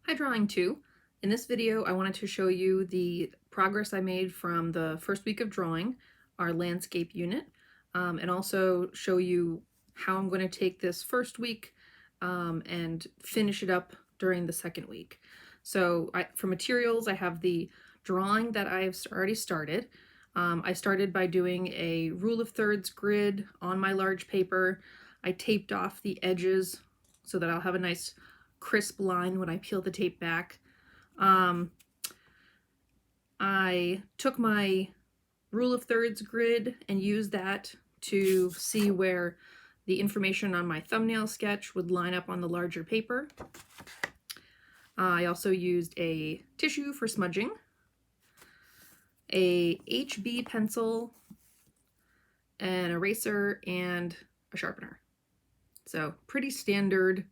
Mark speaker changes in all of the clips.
Speaker 1: Hi Drawing 2. In this video I wanted to show you the progress I made from the first week of drawing, our landscape unit, and also show you how I'm going to take this first week and finish it up during the second week. So for materials I have the drawing that I've already started. I started by doing a rule of thirds grid on my large paper. I taped off the edges so that I'll have a nice crisp line when I peel the tape back. I took my rule of thirds grid and used that to see where the information on my thumbnail sketch would line up on the larger paper. I also used a tissue for smudging, a HB pencil, an eraser, and a sharpener. So pretty standard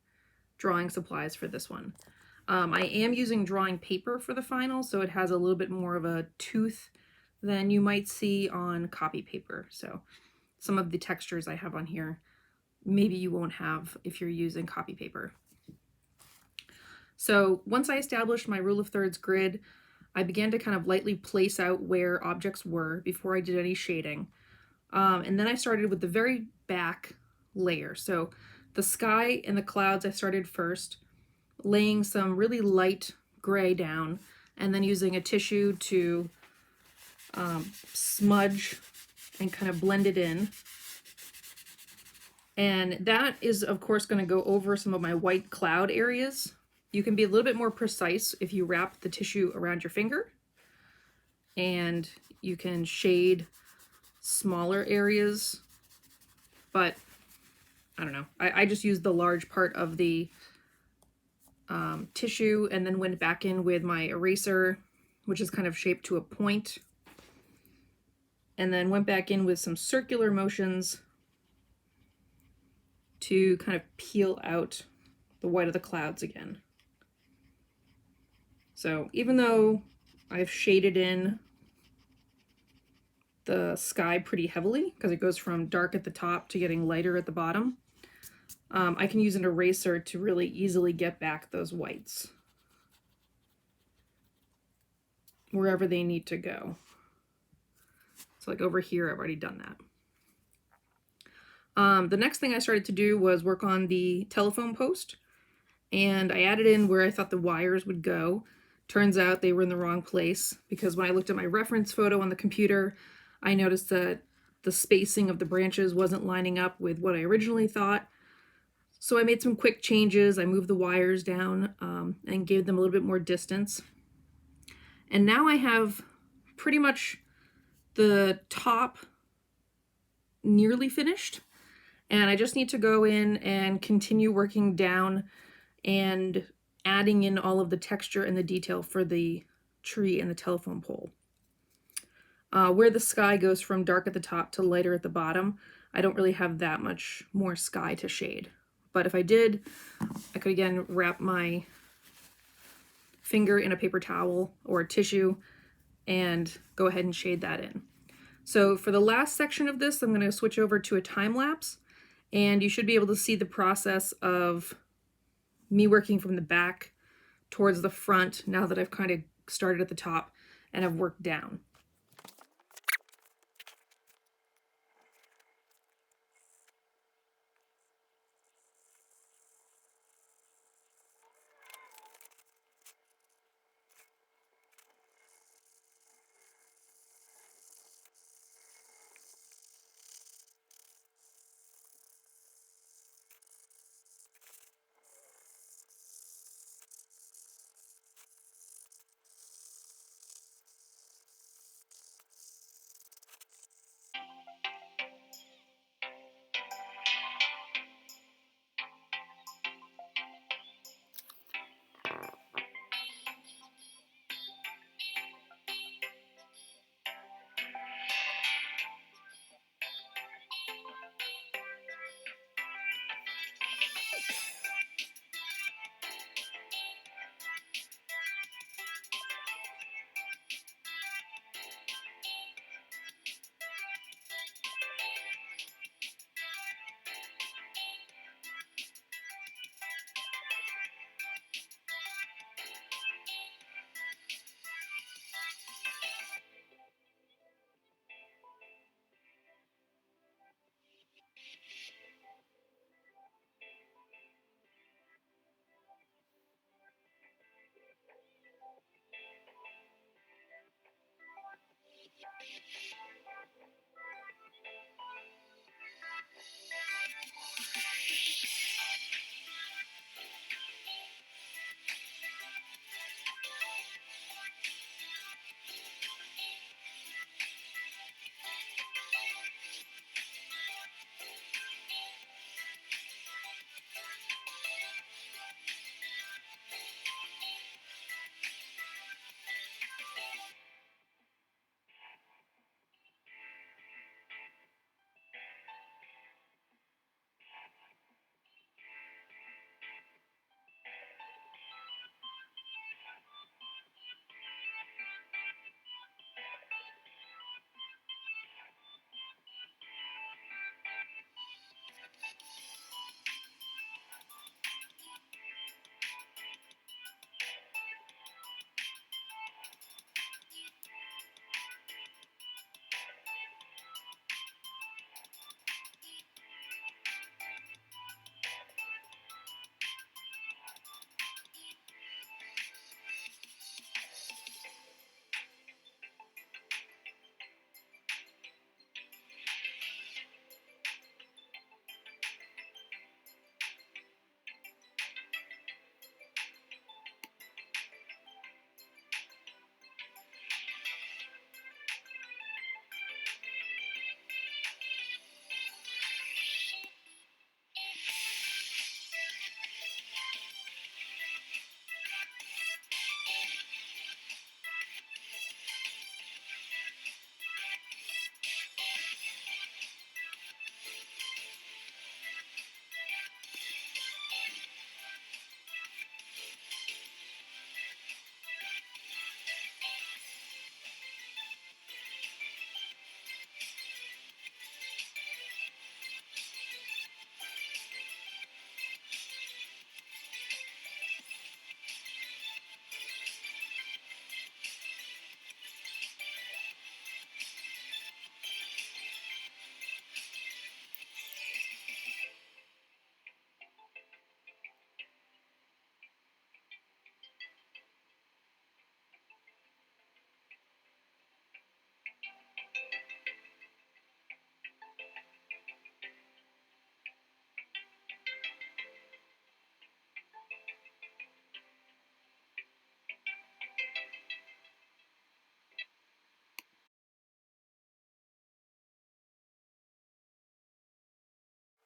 Speaker 1: drawing supplies for this one. I am using drawing paper for the final, so it has a little bit more of a tooth than you might see on copy paper. So some of the textures I have on here, maybe you won't have if you're using copy paper. So once I established my rule of thirds grid, I began to kind of lightly place out where objects were before I did any shading. And then I started with the very back layer. So the sky and the clouds I started first, laying some really light gray down, and then using a tissue to smudge and kind of blend it in. And that is, of course, going to go over some of my white cloud areas. You can be a little bit more precise if you wrap the tissue around your finger, and you can shade smaller areas, but I don't know. I just used the large part of the tissue and then went back in with my eraser, which is kind of shaped to a point, and then went back in with some circular motions to kind of peel out the white of the clouds again. So even though I've shaded in the sky pretty heavily, because it goes from dark at the top to getting lighter at the bottom, I can use an eraser to really easily get back those whites wherever they need to go. So like over here, I've already done that. The next thing I started to do was work on the telephone post, and I added in where I thought the wires would go. Turns out they were in the wrong place, because when I looked at my reference photo on the computer, I noticed that the spacing of the branches wasn't lining up with what I originally thought. So I made some quick changes. I moved the wires down and gave them a little bit more distance. And now I have pretty much the top nearly finished. And I just need to go in and continue working down and adding in all of the texture and the detail for the tree and the telephone pole. Where the sky goes from dark at the top to lighter at the bottom, I don't really have that much more sky to shade. But if I did, I could again wrap my finger in a paper towel or a tissue and go ahead and shade that in. So for the last section of this, I'm going to switch over to a time lapse, and you should be able to see the process of me working from the back towards the front now that I've kind of started at the top and I've worked down.